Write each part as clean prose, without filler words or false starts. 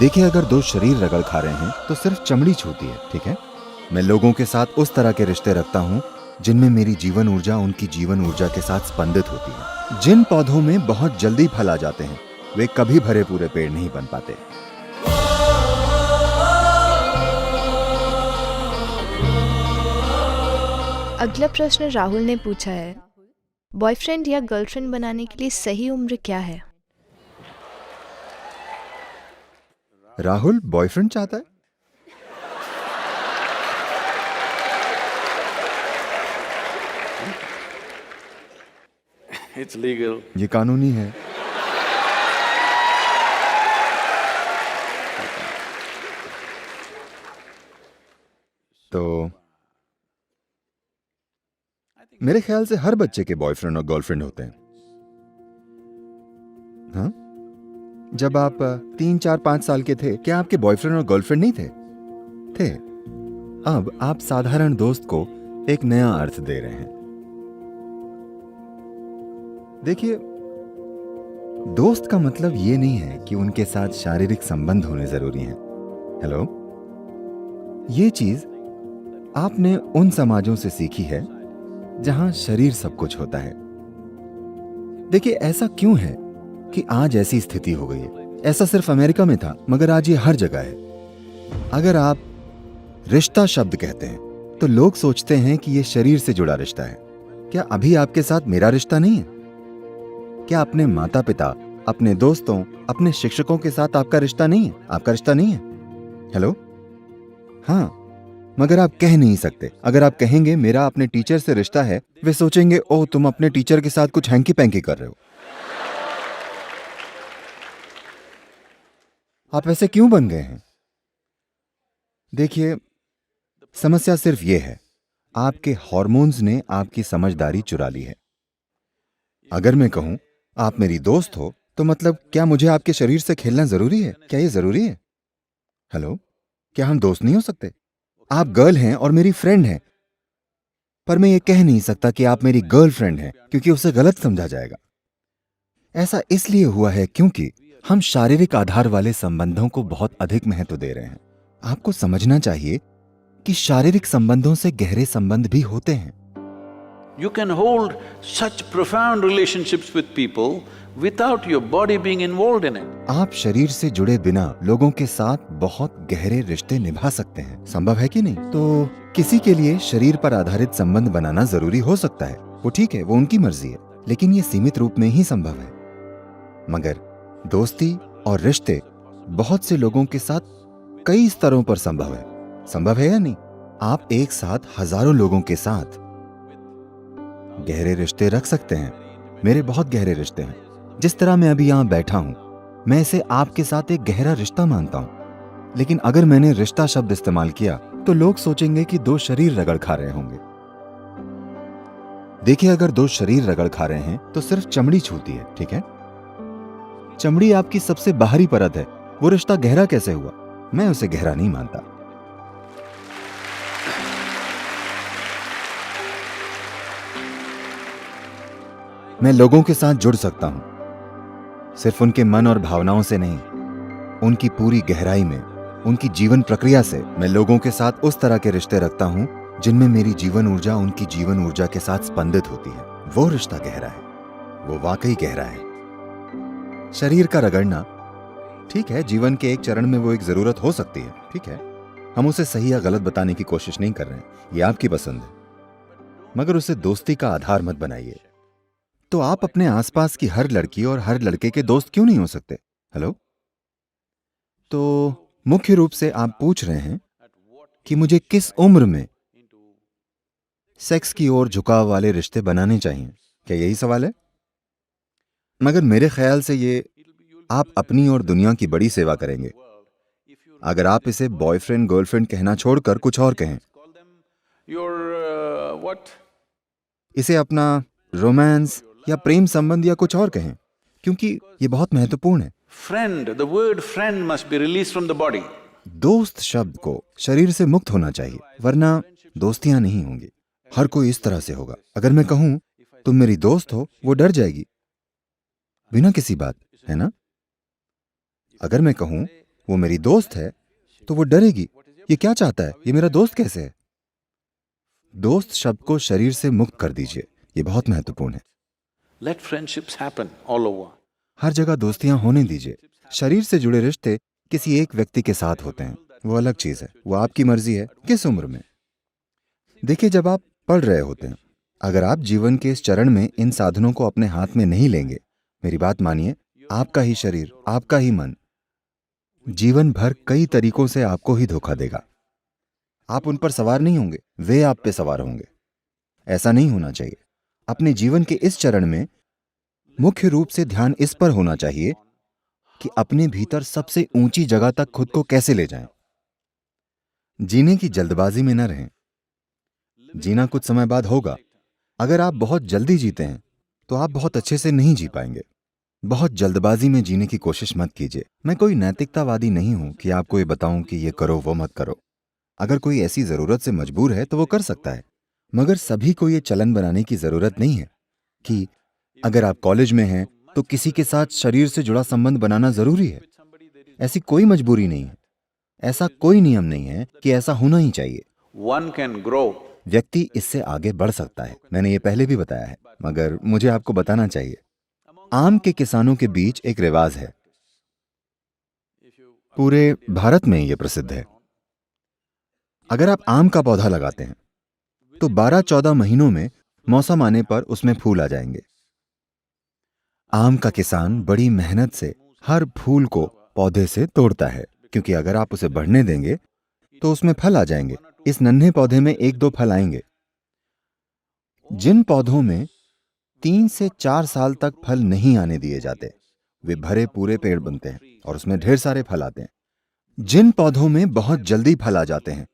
देखिए, अगर दो शरीर रगड़ खा रहे हैं तो सिर्फ चमड़ी छूती है, ठीक है। मैं लोगों के साथ उस तरह के रिश्ते रखता हूँ जिनमें मेरी जीवन ऊर्जा उनकी जीवन ऊर्जा के साथ स्पंदित होती है। जिन पौधों में बहुत जल्दी फल आ जाते हैं वे कभी भरे पूरे पेड़ नहीं बन पाते। अगला प्रश्न राहुल ने पूछा है, बॉयफ्रेंड या गर्लफ्रेंड बनाने के लिए सही उम्र क्या है? राहुल बॉयफ्रेंड चाहता है। It's legal. ये कानूनी है। तो मेरे ख्याल से हर बच्चे के बॉयफ्रेंड और गर्लफ्रेंड होते हैं। हाँ, जब आप 3, 4, 5 साल के थे क्या आपके बॉयफ्रेंड और गर्लफ्रेंड नहीं थे? थे। अब आप साधारण दोस्त को एक नया अर्थ दे रहे हैं। देखिए, दोस्त का मतलब ये नहीं है कि उनके साथ शारीरिक संबंध होने जरूरी हैं। हेलो, ये चीज आपने उन समाजों से सीखी है जहां शरीर सब कुछ होता है। देखिए, ऐसा क्यों है कि आज ऐसी स्थिति हो गई है? ऐसा सिर्फ अमेरिका में था, मगर आज ये हर जगह है। अगर आप रिश्ता शब्द कहते हैं तो लोग सोचते हैं कि ये शरीर से जुड़ा रिश्ता है। क्या अभी आपके साथ मेरा रिश्ता नहीं है? क्या अपने माता पिता, अपने दोस्तों, अपने शिक्षकों के साथ आपका रिश्ता नहीं है? आपका रिश्ता नहीं है? हेलो, हाँ, मगर आप कह नहीं सकते। अगर आप कहेंगे मेरा अपने टीचर से रिश्ता है, वे सोचेंगे ओह तुम अपने टीचर के साथ कुछ हैंकी पैंकी कर रहे हो। आप ऐसे क्यों बन गए हैं? देखिए, समस्या सिर्फ ये है, आपके हार्मोन्स ने आपकी समझदारी चुरा ली है। अगर मैं कहूं आप मेरी दोस्त हो तो मतलब क्या मुझे आपके शरीर से खेलना जरूरी है? क्या ये जरूरी है? हेलो, क्या हम दोस्त नहीं हो सकते? आप गर्ल हैं और मेरी फ्रेंड हैं, पर मैं ये कह नहीं सकता कि आप मेरी गर्लफ्रेंड हैं क्योंकि उसे गलत समझा जाएगा। ऐसा इसलिए हुआ है क्योंकि हम शारीरिक आधार वाले संबंधों को बहुत अधिक महत्व दे रहे हैं। आपको समझना चाहिए कि शारीरिक संबंधों से गहरे संबंध भी होते हैं। You can hold such profound relationships with people without your body being involved in it. आप शरीर से जुड़े बिना लोगों के साथ बहुत गहरे रिश्ते निभा सकते हैं। संभव है कि नहीं? तो किसी के लिए शरीर पर आधारित संबंध बनाना जरूरी हो सकता है, वो ठीक है, वो उनकी मर्जी है, लेकिन ये सीमित रूप में ही संभव है। मगर दोस्ती और रिश्ते बहुत से लोगों के साथ कई स्तरों पर संभव है। संभव है या नहीं? आप एक साथ हजारों लोगों के साथ गहरे रिश्ते रख सकते हैं। मेरे बहुत गहरे रिश्ते हैं। जिस तरह मैं अभी यहां बैठा हूं, मैं इसे आपके साथ एक गहरा रिश्ता मानता हूं। लेकिन अगर मैंने रिश्ता शब्द इस्तेमाल किया तो लोग सोचेंगे कि दो शरीर रगड़ खा रहे होंगे। देखिए, अगर दो शरीर रगड़ खा रहे हैं तो सिर्फ चमड़ी छूती है, ठीक है। चमड़ी आपकी सबसे बाहरी परत है। वो रिश्ता गहरा कैसे हुआ? मैं उसे गहरा नहीं मानता। मैं लोगों के साथ जुड़ सकता हूं, सिर्फ उनके मन और भावनाओं से नहीं, उनकी पूरी गहराई में, उनकी जीवन प्रक्रिया से। मैं लोगों के साथ उस तरह के रिश्ते रखता हूं जिनमें मेरी जीवन ऊर्जा उनकी जीवन ऊर्जा के साथ स्पंदित होती है। वो रिश्ता गहरा है, वो वाकई गहरा है। शरीर का रगड़ना ठीक है, जीवन के एक चरण में वो एक जरूरत हो सकती है, ठीक है। हम उसे सही या गलत बताने की कोशिश नहीं कर रहे हैं, ये आपकी पसंद है, मगर उसे दोस्ती का आधार मत बनाइए। तो आप अपने आसपास की हर लड़की और हर लड़के के दोस्त क्यों नहीं हो सकते? हेलो, तो मुख्य रूप से आप पूछ रहे हैं कि मुझे किस उम्र में सेक्स की ओर झुकाव वाले रिश्ते बनाने चाहिए, क्या यही सवाल है? मगर मेरे ख्याल से ये आप अपनी और दुनिया की बड़ी सेवा करेंगे अगर आप इसे बॉयफ्रेंड गर्लफ्रेंड कहना छोड़कर कुछ और कहें। इसे अपना रोमांस या प्रेम संबंध या कुछ और कहें, क्योंकि ये बहुत महत्वपूर्ण है। Friend, the word friend must be released from the body. दोस्त शब्द को शरीर से मुक्त होना चाहिए, वरना दोस्तियां नहीं होंगी। हर कोई इस तरह से होगा। अगर मैं कहूं तुम मेरी दोस्त हो, वो डर जाएगी बिना किसी बात, है ना? अगर मैं कहूं वो मेरी दोस्त है तो वो डरेगी, ये क्या चाहता है, ये मेरा दोस्त कैसे है। दोस्त शब्द को शरीर से मुक्त कर दीजिए, ये बहुत महत्वपूर्ण है। Let friendships happen all over. हर जगह दोस्तियां होने दीजिए। शरीर से जुड़े रिश्ते किसी एक व्यक्ति के साथ होते हैं, वो अलग चीज है, वो आपकी मर्जी है किस उम्र में। देखिए, जब आप पढ़ रहे होते हैं, अगर आप जीवन के इस चरण में इन साधनों को अपने हाथ में नहीं लेंगे, मेरी बात मानिए, आपका ही शरीर, आपका ही मन जीवन भर कई तरीकों से आपको ही धोखा देगा। आप उन पर सवार नहीं होंगे, वे आप पे सवार होंगे। ऐसा नहीं होना चाहिए। अपने जीवन के इस चरण में मुख्य रूप से ध्यान इस पर होना चाहिए कि अपने भीतर सबसे ऊंची जगह तक खुद को कैसे ले जाएं। जीने की जल्दबाजी में न रहें। जीना कुछ समय बाद होगा। अगर आप बहुत जल्दी जीते हैं तो आप बहुत अच्छे से नहीं जी पाएंगे। बहुत जल्दबाजी में जीने की कोशिश मत कीजिए। मैं कोई नैतिकतावादी नहीं हूं कि आपको ये बताऊं कि ये करो वो मत करो। अगर कोई ऐसी जरूरत से मजबूर है तो वो कर सकता है, मगर सभी को ये चलन बनाने की जरूरत नहीं है कि अगर आप कॉलेज में हैं तो किसी के साथ शरीर से जुड़ा संबंध बनाना जरूरी है। ऐसी कोई मजबूरी नहीं है, ऐसा कोई नियम नहीं है कि ऐसा होना ही चाहिए। One can grow. व्यक्ति इससे आगे बढ़ सकता है, मैंने ये पहले भी बताया है, मगर मुझे आपको बताना चाहिए। आम के किसानों के बीच एक रिवाज है, पूरे भारत में ये प्रसिद्ध है। अगर आप आम का पौधा लगाते हैं तो 12-14 महीनों में मौसम आने पर उसमें फूल आ जाएंगे। आम का किसान बड़ी मेहनत से हर फूल को पौधे से तोड़ता है, क्योंकि अगर आप उसे बढ़ने देंगे तो उसमें फल आ जाएंगे। इस नन्हे पौधे में 1-2 फल आएंगे। जिन पौधों में 3 से 4 साल तक फल नहीं आने दिए जाते, वे भरे पूरे पेड़ बनते हैं और उसमें ढेर सारे फल आते हैं। जिन पौधों में बहुत जल्दी फल आ जाते हैं,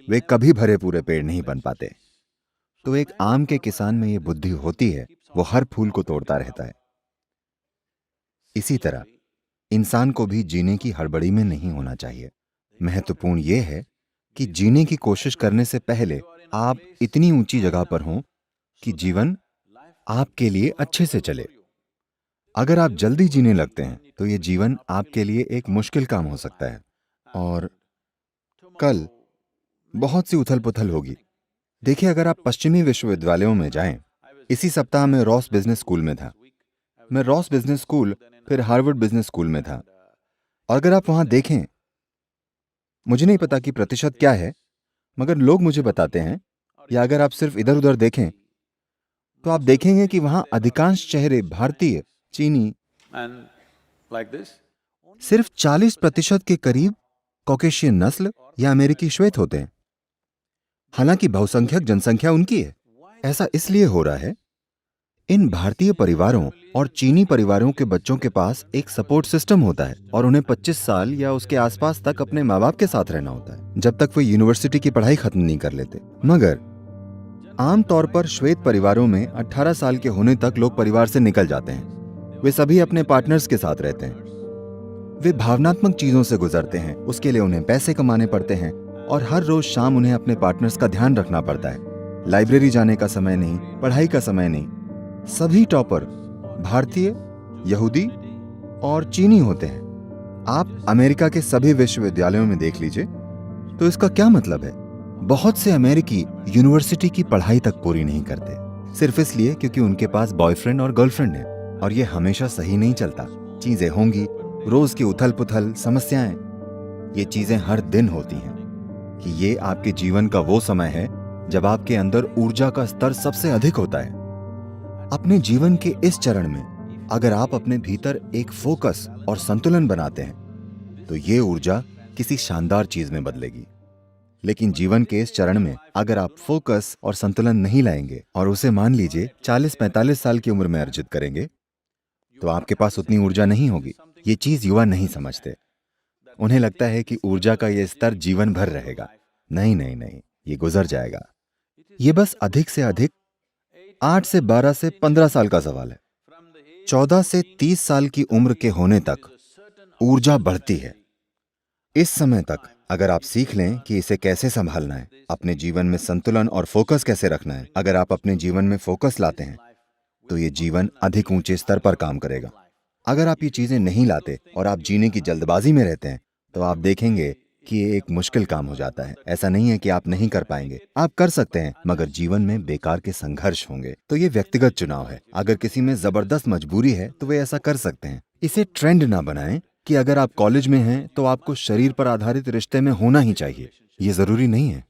वे कभी भरे पूरे पेड़ नहीं बन पाते। तो एक आम के किसान में ये बुद्धि होती है, वो हर फूल को तोड़ता रहता है। इसी तरह इंसान को भी जीने की हड़बड़ी में नहीं होना चाहिए। महत्वपूर्ण यह है कि जीने की कोशिश करने से पहले आप इतनी ऊंची जगह पर हों कि जीवन आपके लिए अच्छे से चले। अगर आप जल्दी जीने लगते हैं तो ये जीवन आपके लिए एक मुश्किल काम हो सकता है और कल बहुत सी उथल पुथल होगी। देखिए, अगर आप पश्चिमी विश्वविद्यालयों में जाएं, इसी सप्ताह मैं रॉस बिजनेस स्कूल में था। मैं रॉस बिजनेस स्कूल फिर हार्वर्ड बिजनेस स्कूल में था। और अगर आप वहां देखें, मुझे नहीं पता कि प्रतिशत क्या है, मगर लोग मुझे बताते हैं, या अगर आप सिर्फ इधर उधर देखें तो आप देखेंगे कि वहां अधिकांश चेहरे भारतीय, चीनी, And like this, सिर्फ 40% के करीब कॉकेशियन नस्ल या अमेरिकी श्वेत होते हैं। हालांकि बहुसंख्यक जनसंख्या उनकी है। ऐसा इसलिए हो रहा है, इन भारतीय परिवारों और चीनी परिवारों के बच्चों के पास एक सपोर्ट सिस्टम होता है और उन्हें 25 साल या उसके आसपास तक अपने माँ बाप के साथ रहना होता है, जब तक वे यूनिवर्सिटी की पढ़ाई खत्म नहीं कर लेते। मगर आमतौर पर श्वेत परिवारों में 18 साल के होने तक लोग परिवार से निकल जाते हैं। वे सभी अपने पार्टनर्स के साथ रहते हैं। वे भावनात्मक चीजों से गुजरते हैं, उसके लिए उन्हें पैसे कमाने पड़ते हैं और हर रोज शाम उन्हें अपने पार्टनर्स का ध्यान रखना पड़ता है। लाइब्रेरी जाने का समय नहीं, पढ़ाई का समय नहीं। सभी टॉपर भारतीय, यहूदी और चीनी होते हैं। आप अमेरिका के सभी विश्वविद्यालयों में देख लीजिए। तो इसका क्या मतलब है? बहुत से अमेरिकी यूनिवर्सिटी की पढ़ाई तक पूरी नहीं करते, सिर्फ इसलिए क्योंकि उनके पास बॉयफ्रेंड और गर्लफ्रेंड है। और ये हमेशा सही नहीं चलता। चीजें होंगी, रोज की उथल पुथल, समस्याएं, ये चीजें हर दिन होती हैं। कि ये आपके जीवन का वो समय है जब आपके अंदर ऊर्जा का स्तर सबसे अधिक होता है। अपने जीवन के इस चरण में अगर आप अपने भीतर एक फोकस और संतुलन बनाते हैं तो ये ऊर्जा किसी शानदार चीज में बदलेगी। लेकिन जीवन के इस चरण में अगर आप फोकस और संतुलन नहीं लाएंगे और उसे मान लीजिए 40-45 साल की उम्र में अर्जित करेंगे, तो आपके पास उतनी ऊर्जा नहीं होगी। ये चीज युवा नहीं समझते। उन्हें लगता है कि ऊर्जा का यह स्तर जीवन भर रहेगा। नहीं नहीं नहीं, ये गुजर जाएगा। ये बस अधिक से अधिक 8 से 12 से 15 साल का सवाल है। 14 से 30 साल की उम्र के होने तक ऊर्जा बढ़ती है। इस समय तक अगर आप सीख लें कि इसे कैसे संभालना है, अपने जीवन में संतुलन और फोकस कैसे रखना है, अगर आप अपने जीवन में फोकस लाते हैं तो ये जीवन अधिक ऊंचे स्तर पर काम करेगा। अगर आप ये चीजें नहीं लाते और आप जीने की जल्दबाजी में रहते हैं तो आप देखेंगे कि ये एक मुश्किल काम हो जाता है। ऐसा नहीं है कि आप नहीं कर पाएंगे, आप कर सकते हैं, मगर जीवन में बेकार के संघर्ष होंगे। तो ये व्यक्तिगत चुनाव है। अगर किसी में जबरदस्त मजबूरी है तो वे ऐसा कर सकते हैं। इसे ट्रेंड ना बनाएं कि अगर आप कॉलेज में हैं तो आपको शरीर पर आधारित रिश्ते में होना ही चाहिए। ये जरूरी नहीं है।